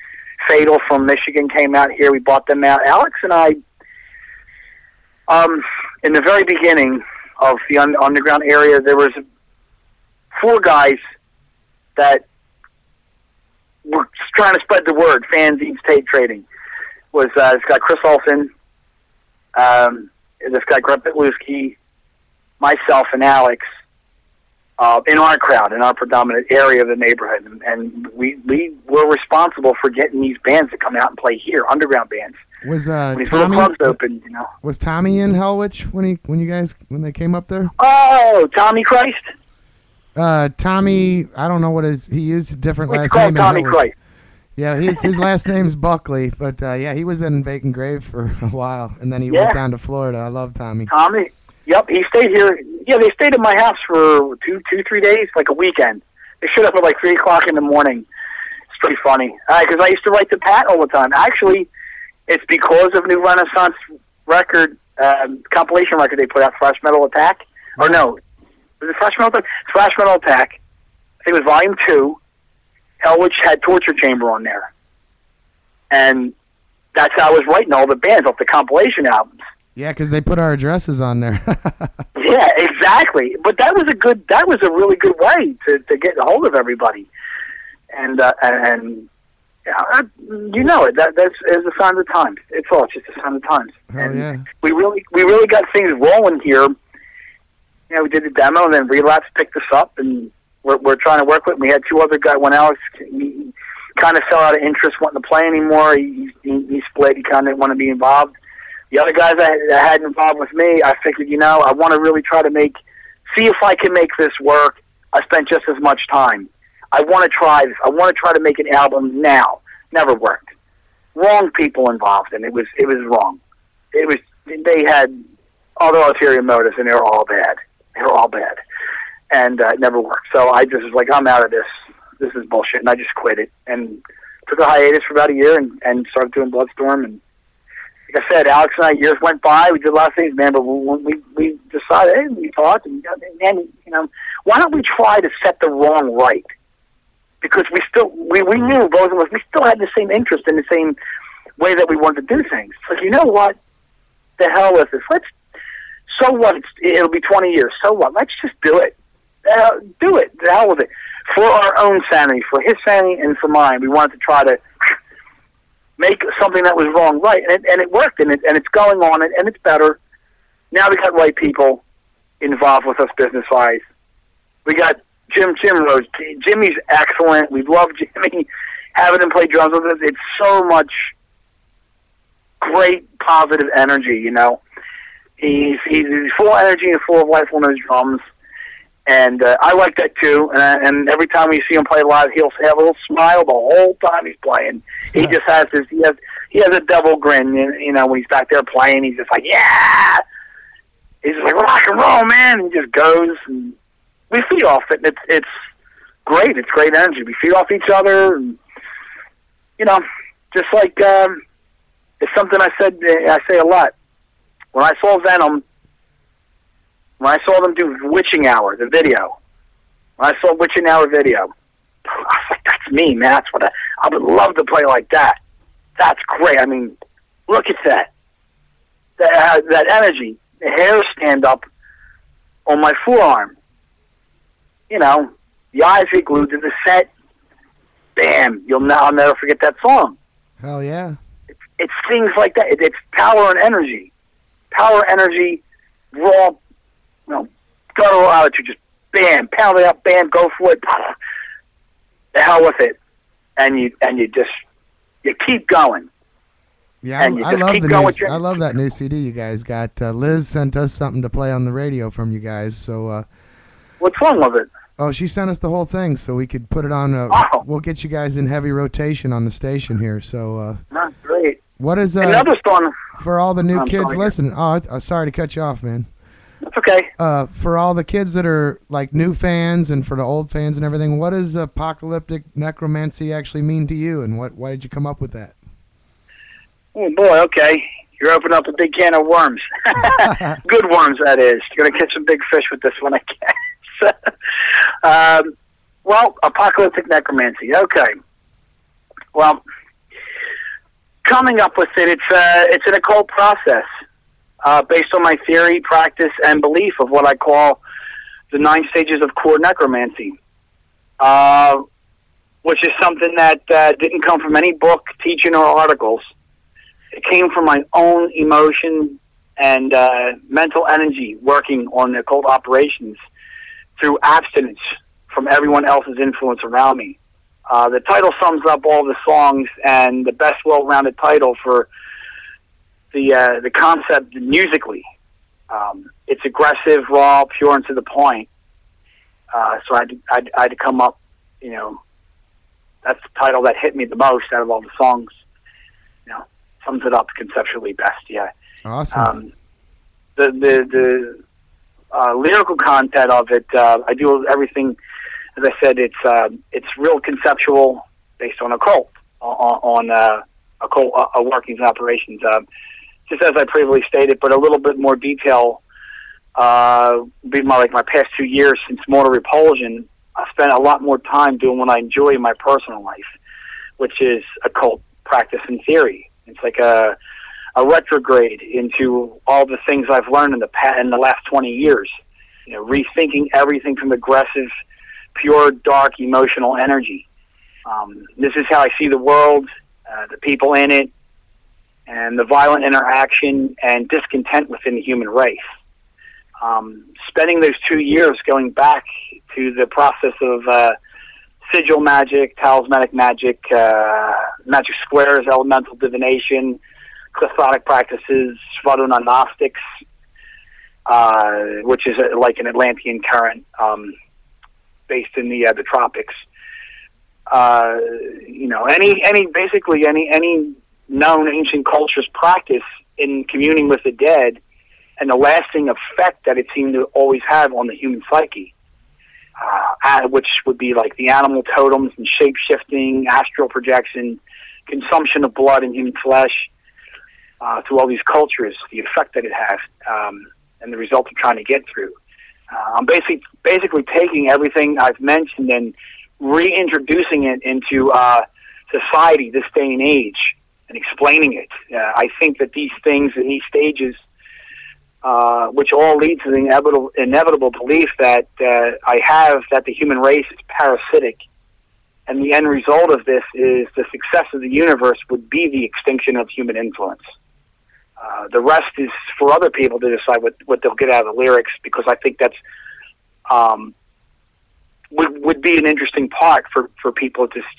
Fatal from Michigan came out here. We bought them out. Alex and I, in the very beginning of the underground area, there was 4 guys that were trying to spread the word. Fanzines, tape trading. Was this guy Chris Olsen, this guy Greg Pitluski, myself, and Alex in our crowd, in our predominant area of the neighborhood, and we were responsible for getting these bands to come out and play here, underground bands. Was when these Tommy little clubs opened, Was Tommy in Hellwitch when they came up there? Oh, Tommy Christ. Tommy, I don't know what he used a different last name. Tommy Hellwitch. Christ. Yeah, his last name's Buckley, but yeah, he was in Vacant Grave for a while, and then he went down to Florida. I love Tommy. Tommy, yep, he stayed here. Yeah, they stayed at my house for 3 days, like a weekend. They showed up at like 3 o'clock in the morning. It's pretty funny because I used to write to Pat all the time. Actually, it's because of New Renaissance record compilation record they put out, Thrash Metal Attack, or no, was it Thrash Metal Attack? Thrash Metal Attack. I think it was Volume 2. Hellwitch had Torture Chamber on there. And that's how I was writing all the bands off the compilation albums. Yeah, because they put our addresses on there. Yeah, exactly. But that was a really good way to get a hold of everybody. And you know it. That's a sign of the times. It's just a sign of the times. Hell yeah. We really got things rolling here. We did the demo, and then Relapse picked us up, and we're trying to work with. We had 2 other guys. When Alex kind of fell out of interest, wanting to play anymore, he split. He kind of didn't want to be involved. The other guys that had involved with me, I figured, I want to really try to see if I can make this work. I spent just as much time. I want to try this. I want to try to make an album now. Never worked. Wrong people involved, and it was wrong. They had other ulterior motives, and they were all bad. And it never worked. So I just was like, I'm out of this. This is bullshit. And I just quit it and took a hiatus for about a year and started doing Bloodstorm. And like I said, Alex and I, years went by. We did a lot of things, man. But when we decided, hey, we talked, and why don't we try to set the wrong right? Because we knew, both of us, we still had the same interest in the same way that we wanted to do things. It's like, you know what? The hell with this. So what? It'll be 20 years. So what? Let's just do it. Do it. The hell with it. For our own sanity, for his sanity and for mine, we wanted to try to make something that was wrong right, and it worked, and it's going on, and it's better. Now we got right people involved with us business-wise. We got Jim Rose. Jimmy's excellent. We love Jimmy. Having him play drums with us, it's so much great positive energy. He's full of energy and full of life on those drums. And I like that too. And every time we see him play live, he'll have a little smile the whole time he's playing. He just has this. He has a devil grin. When he's back there playing, he's just like, yeah. He's just like, rock and roll, man. And he just goes. And we feed off it. It's great. It's great energy. We feed off each other. And, just like it's something I say a lot. When I saw Venom. When I saw them do Witching Hour, the video, when I saw Witching Hour video, I was like, that's me, man. That's what I would love to play like that. That's great. I mean, look at that. That energy. The hair stand up on my forearm. The eyes get glued to the set. Bam. I'll never forget that song. Hell yeah. It's things like that. It's power and energy. Power, energy, raw, guttural attitude, just bam, pound it up, bam, go for it. The hell with it. And you keep going. Yeah, I love that new CD you guys got. Liz sent us something to play on the radio from you guys. So what's wrong with it? Oh, she sent us the whole thing so we could put it on. We'll get you guys in heavy rotation on the station here. So that's great. What is another song for all the new kids listening? Oh, sorry to cut you off, man. That's okay. For all the kids that are like new fans and for the old fans and everything, what does apocalyptic necromancy actually mean to you, and why did you come up with that? Oh boy, okay. You're opening up a big can of worms. Good worms, that is. You're going to catch some big fish with this one, I guess. Well, apocalyptic necromancy. Okay. Well, coming up with it, it's an occult process based on my theory, practice, and belief of what I call the 9 stages of core necromancy, which is something that didn't come from any book, teaching, or articles. It came from my own emotion and mental energy working on occult operations through abstinence from everyone else's influence around me. The title sums up all the songs, and the best well-rounded title for the concept musically. It's aggressive, raw, pure, and to the point. So I had to come up, that's the title that hit me the most out of all the songs. Sums it up conceptually best. Yeah. Awesome. The lyrical content of it, I do everything. As I said, it's real conceptual, based on occult, on occult workings and operations. Just as I previously stated, but a little bit more detail. Being my past 2 years since mortal repulsion, I spent a lot more time doing what I enjoy in my personal life, which is occult practice and theory. It's like a retrograde into all the things I've learned in the last 20 years. Rethinking everything from aggressive, pure, dark, emotional energy. This is how I see the world, the people in it, and the violent interaction and discontent within the human race. Spending those 2 years going back to the process of sigil magic, talismanic magic, magic squares, elemental divination, clisthodic practices, Svadona Gnostics, which is like an Atlantean current based in the tropics. Basically any known ancient culture's practice in communing with the dead, and the lasting effect that it seemed to always have on the human psyche. Which would be like the animal totems and shape-shifting, astral projection, consumption of blood and human flesh, through all these cultures, the effect that it has, and the result of trying to get through. I'm basically taking everything I've mentioned and reintroducing it into society this day and age and explaining it. I think that these things and these stages, which all lead to the inevitable belief that I have that the human race is parasitic, and the end result of this is the success of the universe would be the extinction of human influence. The rest is for other people to decide what they'll get out of the lyrics, because I think that's would be an interesting part for people to just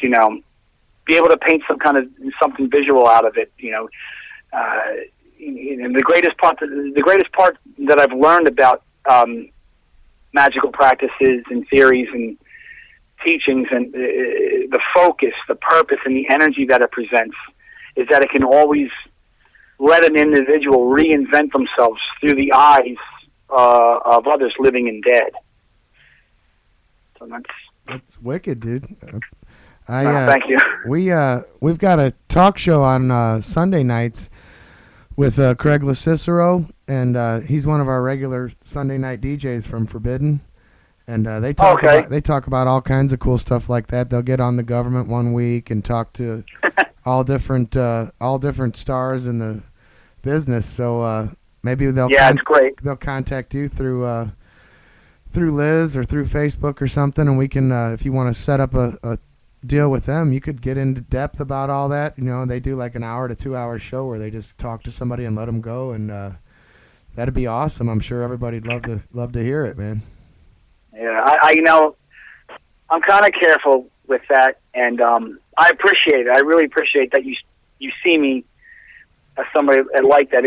be able to paint something visual out of it. And the greatest part that I've learned about magical practices and theories and teachings and the focus, the purpose, and the energy that it presents is that it can always let an individual reinvent themselves through the eyes of others living and dead. So that's wicked, dude. Thank you. We've got a talk show on Sunday nights with Craig LaCicero, and he's one of our regular Sunday night DJs from Forbidden, and they talk about all kinds of cool stuff like that. They'll get on the government one week and talk to all different stars in the business. So maybe it's great. They'll contact you through Liz or through Facebook or something, and we can if you want to set up a deal with them, you could get into depth about all that. They do like an hour to 2 hour show where they just talk to somebody and let them go, and that'd be awesome. I'm sure everybody'd love to hear it, man. Yeah, I'm kind of careful with that, and I appreciate it. I really appreciate that you see me as somebody like that.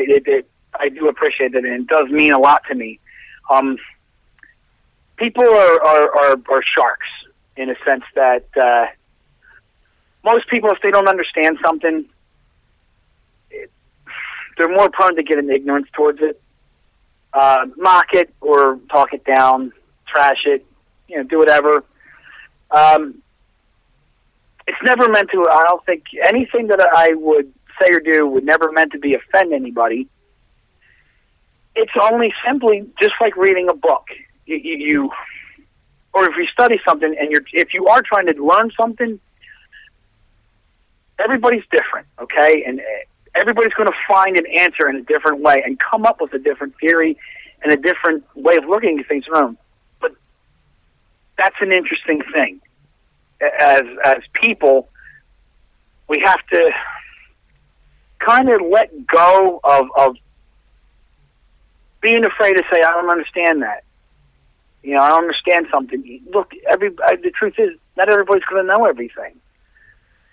I do appreciate that, and it does mean a lot to me. People are sharks in a sense that most people, if they don't understand something, they're more prone to get an ignorance towards it, mock it or talk it down, trash it, do whatever. It's never meant to. I don't think anything that I would say or do would never meant to be offend anybody. It's only simply just like reading a book. You or if you study something and if you are trying to learn something, everybody's different, okay? And everybody's going to find an answer in a different way and come up with a different theory and a different way of looking at things. But that's an interesting thing. As people, we have to kind of let go of being afraid to say, I don't understand that. I don't understand something. Look, the truth is, not everybody's going to know everything.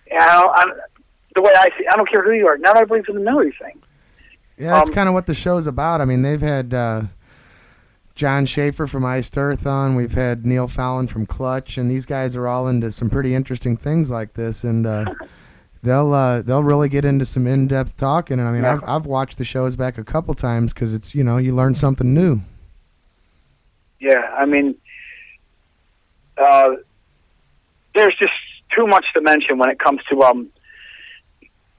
The way I see, I don't care who you are. Not everybody's going to know everything. Yeah, that's kind of what the show's about. I mean, they've had John Schaefer from Iced Earth on. We've had Neil Fallon from Clutch, and these guys are all into some pretty interesting things like this. And they'll really get into some in-depth talking. And I mean, I've watched the shows back a couple times because it's you learn something new. Yeah, I mean, there's just too much to mention when it comes to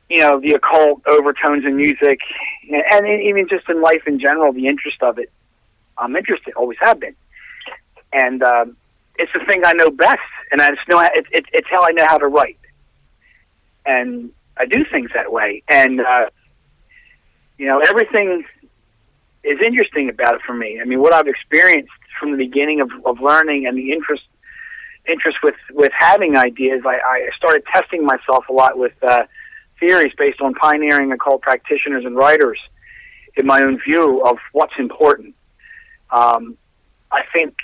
the occult overtones in music, and even just in life in general. The interest of it, I'm interested, always have been, and it's the thing I know best, and I just know it's how I know how to write, and I do things that way, and everything is interesting about it for me. I mean, what I've experienced from the beginning of learning and the interest with having ideas, I started testing myself a lot with theories based on pioneering occult practitioners and writers in my own view of what's important. I think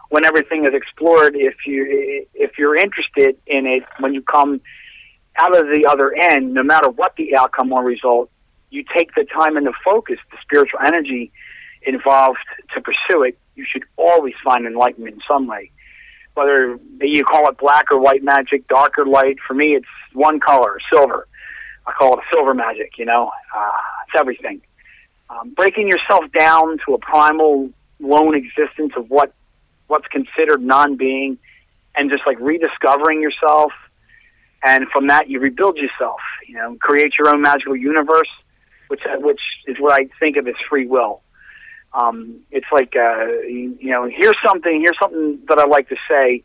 when everything is explored, if you're interested in it, when you come out of the other end, no matter what the outcome or result, you take the time and the focus, the spiritual energy involved to pursue it, you should always find enlightenment in some way. Whether you call it black or white magic, dark or light, for me it's one color, silver. I call it silver magic, it's everything. Breaking yourself down to a primal, lone existence of what's considered non-being, and just like rediscovering yourself, and from that you rebuild yourself, create your own magical universe, which is what I think of as free will. It's like, here's something that I like to say.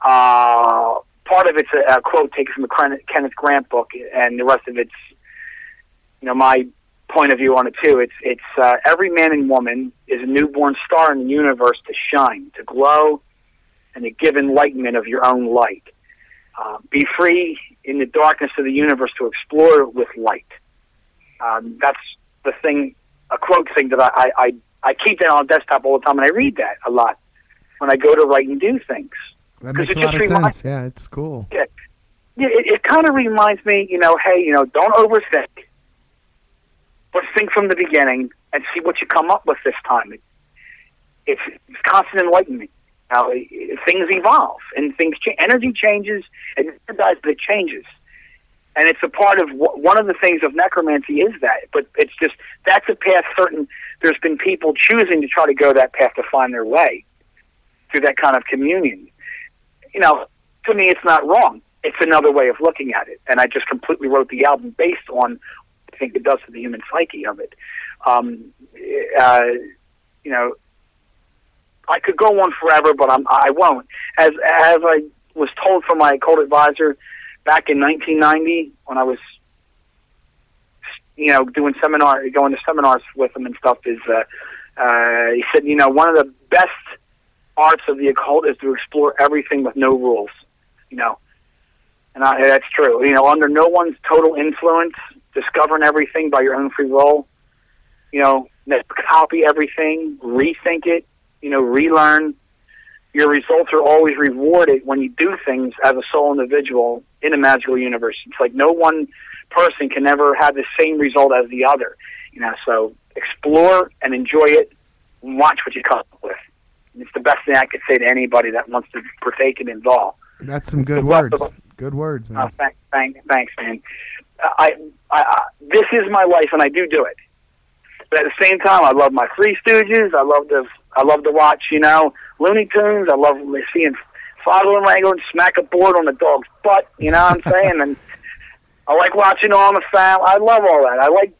Part of it's a quote taken from the Kenneth Grant book, and the rest of it's, my point of view on it too. It's every man and woman is a newborn star in the universe to shine, to glow, and to give enlightenment of your own light. Be free in the darkness of the universe to explore with light. That's the thing, a quote thing that I keep that on a desktop all the time, and I read that a lot when I go to write and do things. That makes a lot of sense. Yeah, it's cool. Yeah, it kind of reminds me, hey, don't overthink, but think from the beginning and see what you come up with this time. It's constant enlightenment. Now, things evolve and things change. Energy changes, and it changes. And it's a part of one of the things of necromancy is that. But it's just, that's a path certain. There's been people choosing to try to go that path to find their way through that kind of communion. To me, it's not wrong. It's another way of looking at it. And I just completely wrote the album based on, I think it does to the human psyche of it. I could go on forever, but I won't. As I was told from my occult advisor back in 1990, when I was, going to seminars with him and stuff, is he said, one of the best arts of the occult is to explore everything with no rules, and that's true. Under no one's total influence, discovering everything by your own free will, copy everything, rethink it, relearn. Your results are always rewarded when you do things as a sole individual in a magical universe. It's like no one person can ever have the same result as the other. So explore and enjoy it and watch what you come up with. And it's the best thing I could say to anybody that wants to partake and involve. That's some good words. Good words, man. Thanks, man. This is my life, and I do it. But at the same time, I love my Three Stooges. I love to watch, Looney Tunes. I love seeing Father and Rango and smack a board on the dog's butt. You know what I'm saying? And I like watching All in the Family. I love all that. I like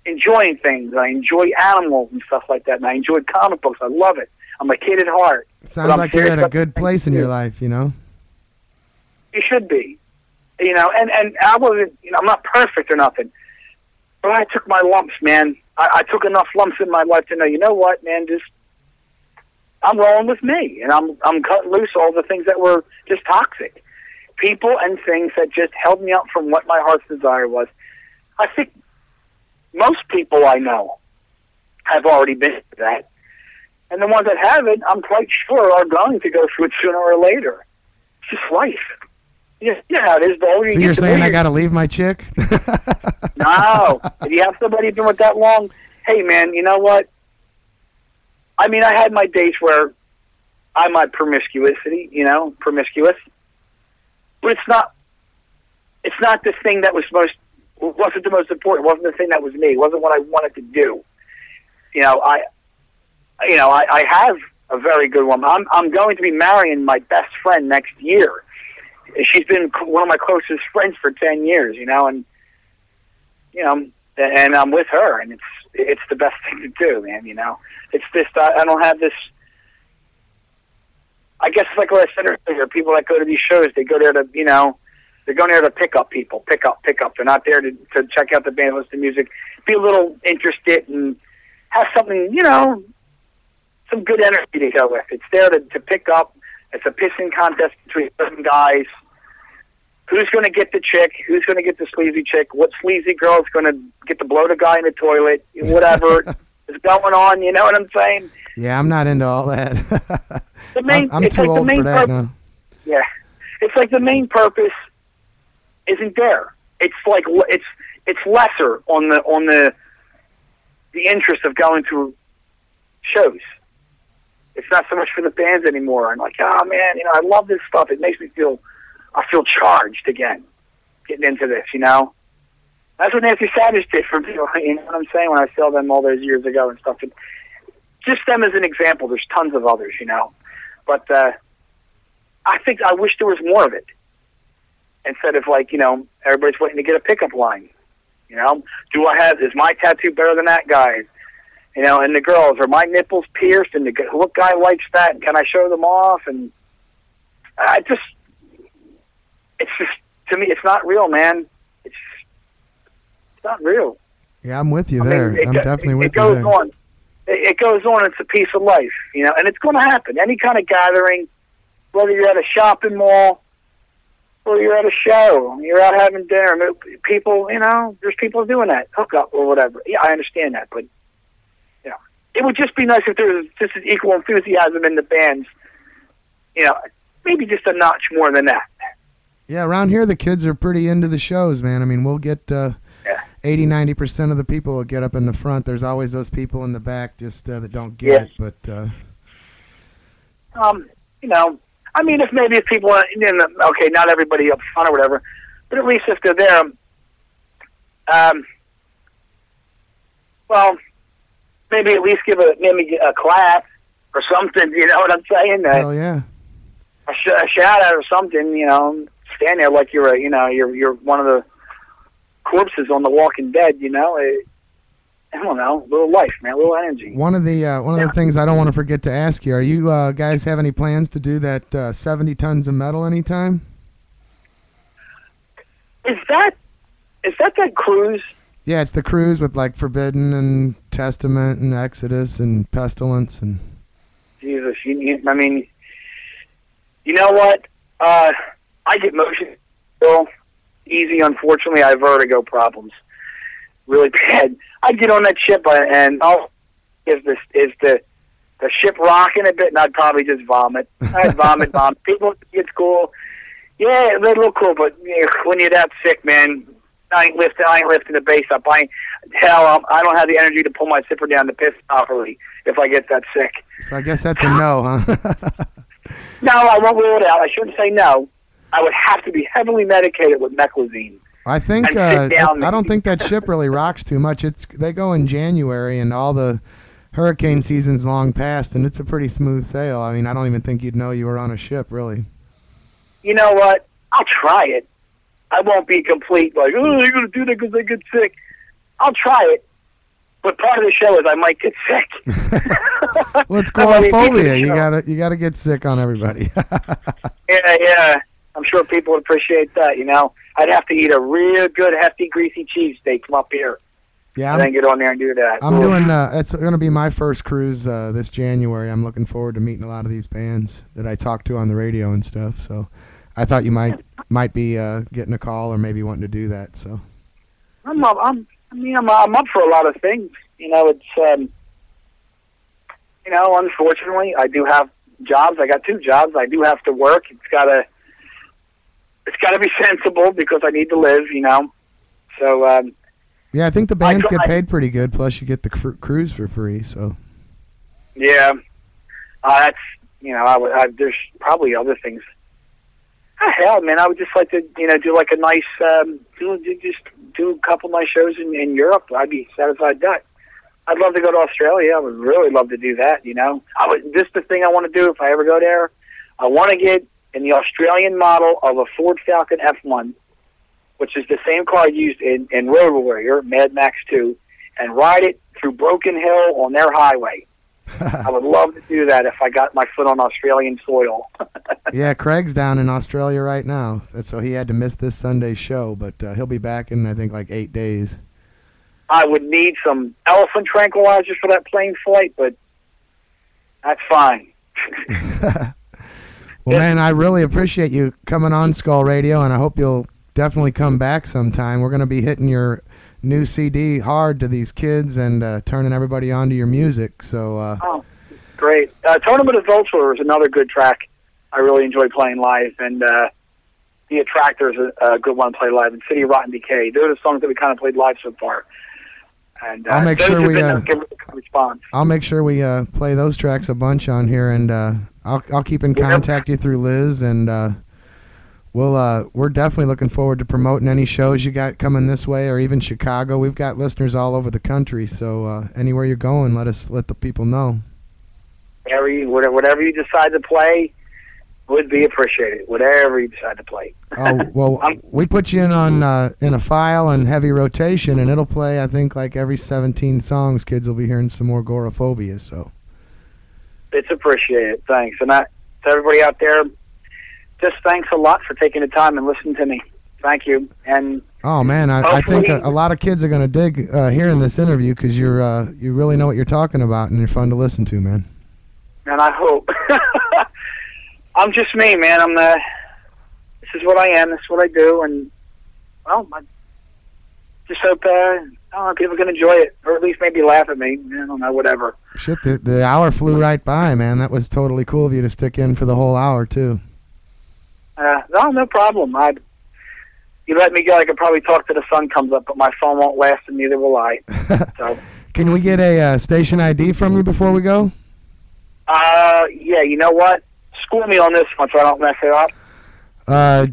enjoying things. I enjoy animals and stuff like that, and I enjoy comic books. I love it. I'm a kid at heart. Sounds like you're at a good place in your life, you know? You should be. You know, and I wasn't, you know, I'm not perfect or nothing, but I took my lumps, man. I took enough lumps in my life to know, you know what, man, just, I'm rolling with me, and I'm cutting loose all the things that were just toxic. People and things that just held me up from what my heart's desire was. I think most people I know have already been through that. And the ones that haven't, I'm quite sure, are going to go through it sooner or later. It's just life. Yeah, it is. So you're saying I got to leave my chick? No. If you have somebody who's been with that long, hey, man, you know what? I mean, I had my days where I'm my promiscuity, you know, promiscuous. But it's not the thing that wasn't the most important. It wasn't the thing that was me. It wasn't what I wanted to do. You know, I have a very good woman. I'm going to be marrying my best friend next year. She's been one of my closest friends for 10 years, you know, and I'm with her, and it's the best thing to do, man, you know. It's this, I don't have this, I guess it's like what I said earlier, people that go to these shows, they go there to, you know, they're going there to pick up people, pick up. They're not there to check out the band, listen to music, be a little interested, and have something, you know, some good energy to go with. It's there to pick up. It's a pissing contest between certain guys. Who's going to get the chick? Who's going to get the sleazy chick? What sleazy girl is going to get to blow the guy in the toilet? Whatever is going on, you know what I'm saying? Yeah, I'm not into all that. I'm it's too like old for that now. Yeah, it's like the main purpose isn't there. It's like it's lesser on the interest of going to shows. It's not so much for the bands anymore. I'm like, oh man, you know, I love this stuff. It makes me feel charged again, getting into this, you know. That's what Nancy Savage did for me, you know what I'm saying, when I saw them all those years ago and stuff. And just them as an example. There's tons of others, you know. But I wish there was more of it. Instead of, like, you know, everybody's waiting to get a pickup line. You know, is my tattoo better than that guy's? You know, and the girls, are my nipples pierced? And what guy likes that? And can I show them off? And it's just, to me, it's not real, man. It's not real. Yeah, I'm with you there. I'm definitely with you there. It goes on. It's a piece of life, you know, and it's going to happen. Any kind of gathering, whether you're at a shopping mall or you're at a show, you're out having dinner. People, you know, there's people doing that, hook up or whatever. Yeah, I understand that, but you know, it would just be nice if there was just as equal enthusiasm in the bands. You know, maybe just a notch more than that. Yeah, around here the kids are pretty into the shows, man. I mean, we'll get 80-90% of the people will get up in the front. There's always those people in the back just that don't get it. But you know, I mean, if people are okay, not everybody up front or whatever, but at least if they're there, well, maybe at least give a clap or something. You know what I'm saying? Hell yeah. A shout out or something. You know, stand there like you're you're one of the corpses on The Walking Dead. You know, I don't know, a little life, man, a little energy. One of the things I don't want to forget to ask you: are you guys have any plans to do that 70 tons of metal anytime? Is that cruise? Yeah, it's the cruise with like Forbidden and Testament and Exodus and Pestilence and. Jesus, I mean, you know what? I get motion still easy. Unfortunately, I have vertigo problems, really bad. I'd get on that ship and is the ship rocking a bit, and I'd probably just vomit. I'd vomit. People think it's cool. Yeah, they look cool, but when you're that sick, man, I ain't lifting the bass up. I don't have the energy to pull my zipper down to piss properly if I get that sick. So I guess that's a no, huh? No, I won't rule it out. I shouldn't say no. I would have to be heavily medicated with meclizine. I think I don't think that ship really rocks too much. They go in January and all the hurricane season's long past, and it's a pretty smooth sail. I mean, I don't even think you'd know you were on a ship, really. You know what? I'll try it. I won't be complete, like, oh, you're going to do that because I get sick. I'll try it. But part of the show is I might get sick. Well, it's Goreaphobia. You gotta get sick on everybody. Yeah. I'm sure people would appreciate that, you know. I'd have to eat a real good, hefty, greasy cheesesteak from up here. Yeah, and then get on there and do that. I'm doing. It's going to be my first cruise this January. I'm looking forward to meeting a lot of these bands that I talk to on the radio and stuff. So, I thought you might be getting a call or maybe wanting to do that. So, I'm up for a lot of things. You know, it's you know, unfortunately, I do have jobs. I got 2 jobs. I do have to work. It's gotta be sensible because I need to live. You know, so. Yeah, I think the bands get paid pretty good. Plus, you get the cruise for free. So. Yeah, that's, you know, there's probably other things. Hell, man, I would just like to, you know, do like a nice, do a couple nice shows in Europe. I'd be satisfied with that. I'd love to go to Australia. I would really love to do that. You know, this is the thing I want to do if I ever go there. I want to get in the Australian model of a Ford Falcon F1. Which is the same car used in Road Warrior, Mad Max 2, and ride it through Broken Hill on their highway. I would love to do that if I got my foot on Australian soil. Yeah, Craig's down in Australia right now, so he had to miss this Sunday's show, but he'll be back in, I think, like 8 days. I would need some elephant tranquilizers for that plane flight, but that's fine. Well, man, I really appreciate you coming on Skull Radio, and I hope you'll definitely come back sometime. We're going to be hitting your new CD hard to these kids and turning everybody on to your music. So, oh, great. Tournament of Vulture is another good track. I really enjoy playing live, and The Attractor is a good one to play live, and City of Rotten Decay. Those are the songs that we kind of played live so far. And I'll make sure we response. I'll make sure we play those tracks a bunch on here, and I'll keep in contact you through Liz, and we're definitely looking forward to promoting any shows you got coming this way, or even Chicago. We've got listeners all over the country, so anywhere you're going, let the people know. Whatever you decide to play would be appreciated. Whatever you decide to play. Oh well, we put you in a file and heavy rotation, and it'll play. I think like every 17 songs, kids will be hearing some more Goreaphobia. So it's appreciated. Thanks, and to everybody out there. Just thanks a lot for taking the time and listening to me. Thank you. And oh man, I think a lot of kids are going to dig hearing this interview because you really know what you're talking about and you're fun to listen to, man. And I hope. I'm just me, man. This is what I am. This is what I do, and well, I just hope people can enjoy it, or at least maybe laugh at me. I don't know, whatever. Shit, the hour flew right by, man. That was totally cool of you to stick in for the whole hour too. No problem. You let me go, I could probably talk till the sun comes up, but my phone won't last, and neither will I. So. Can we get a station ID from you before we go? Yeah, you know what? School me on this one so I don't mess it up.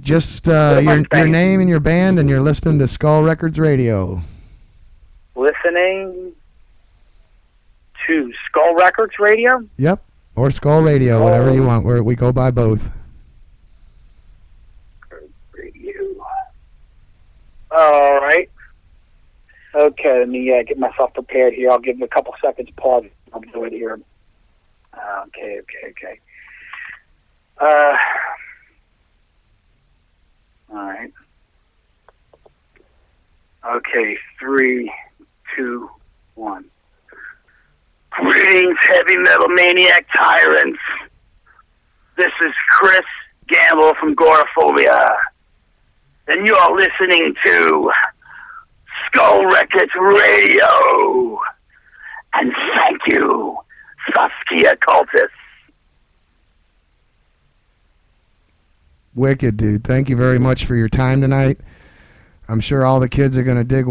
Just your name and your band, and you're listening to Skull Records Radio. Listening to Skull Records Radio? Yep, or Skull Radio, whatever you want. We go by both. All right. Okay, let me get myself prepared here. I'll give it a couple seconds pause. I'll do it here. Okay. All right. Okay, 3, 2, 1. Greetings, heavy metal maniac tyrants. This is Chris Gamble from Goreaphobia. And you're listening to Skull Records Radio. And thank you, Saskia Cultus. Wicked, dude. Thank you very much for your time tonight. I'm sure all the kids are going to dig